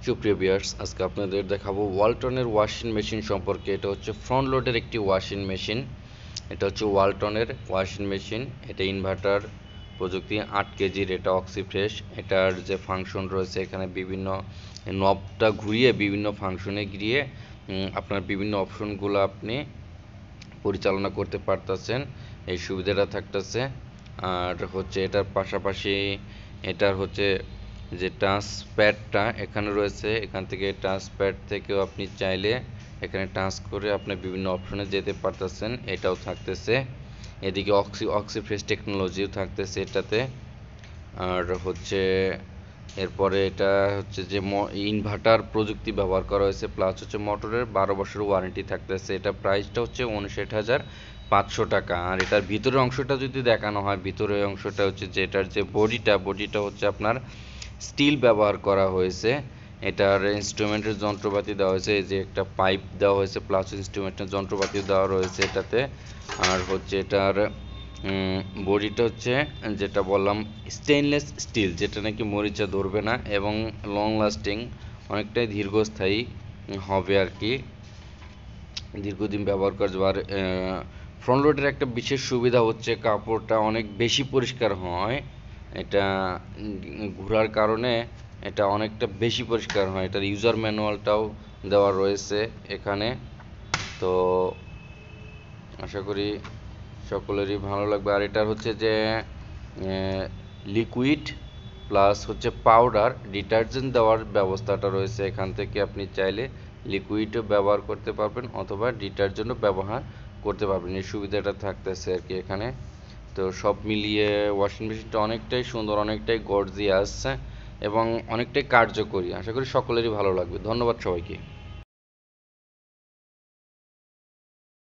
সুপ্রিয় ভিউয়ার্স, আজকে আপনাদের দেখাবো ওয়ালটনের ওয়াশিং মেশিন সম্পর্কে। এটা হচ্ছে ফ্রন্ট লোডের একটি ওয়াশিং মেশিন। এটা হচ্ছে ওয়ালটনের ওয়াশিং মেশিন। এটা ইনভার্টার প্রযুক্তি, 8 কেজির। এটা অক্সিফ্রেশ। এটার যে ফাংশন রয়েছে, এখানে বিভিন্ন নবটা ঘুরিয়ে বিভিন্ন ফাংশনে গিয়ে আপনার বিভিন্ন অপশনগুলো আপনি পরিচালনা করতে পারতেছেন। এই সুবিধাটা থাকতেছে। আর হচ্ছে এটার পাশাপাশি এটার হচ্ছে যে টাচ প্যাডটা এখানে রয়েছে, এখান থেকে টাচ প্যাড থেকেও আপনি চাইলে এখানে টাচ করে আপনি বিভিন্ন অপশনে যেতে পারতেছেন, এটাও থাকতেছে। এদিকে অক্সিফ্রেশ টেকনোলজিও থাকতেছে এটাতে। আর হচ্ছে এরপরে এটা হচ্ছে যে ইনভার্টার প্রযুক্তি ব্যবহার করা হয়েছে, প্লাস হচ্ছে মোটরের 12 বছর ওয়ারেন্টি থাকতেছে। এটা প্রাইসটা হচ্ছে 59,500 টাকা। আর এটার ভিতরের অংশটা যদি দেখানো হয়, ভিতরের অংশটা হচ্ছে যে এটার যে বডিটা হচ্ছে আপনার স্টিল ব্যবহার করা হয়েছে। এটার ইনস্ট্রুমেন্টের যন্ত্রপাতি দেওয়া হয়েছে, এই যে একটা পাইপ দেওয়া হয়েছে, প্লাস ইনস্ট্রুমেন্টের যন্ত্রপাতি দেওয়া রয়েছে এটাতে। আর হচ্ছে এটার বডিটা হচ্ছে যেটা বললাম স্টেইনলেস স্টিল, যেটা নাকি মরিচা ধরবে না এবং লং লাস্টিং, অনেকটাই দীর্ঘস্থায়ী হবে আর কি, দীর্ঘদিন ব্যবহার করা যাবে। আর ফ্রন্ট লোডের একটা বিশেষ সুবিধা হচ্ছে কাপড়টা অনেক বেশি পরিষ্কার হয়। এটা ঘোরার কারণে এটা অনেকটা বেশি পরিষ্কার হয়। এটার ইউজার ম্যানুয়ালটাও দেওয়া রয়েছে এখানে। তো আশা করি সকলেরই ভালো লাগবে। আর এটার হচ্ছে যে লিকুইড প্লাস হচ্ছে পাউডার ডিটারজেন্ট দেওয়ার ব্যবস্থাটা রয়েছে। এখান থেকে আপনি চাইলে লিকুইডও ব্যবহার করতে পারবেন অথবা ডিটারজেন্টও ব্যবহার করতে পারবেন, এই সুবিধাটা থাকতেছে আর কি এখানে। তো সব মিলিয়ে ওয়াশিং মেশিনটা অনেকটাই সুন্দর, অনেকটাই গর্জিয়াস এবং অনেকটাই কার্যকরী। আশা করি সকলেরই ভালো লাগবে। ধন্যবাদ সবাইকে।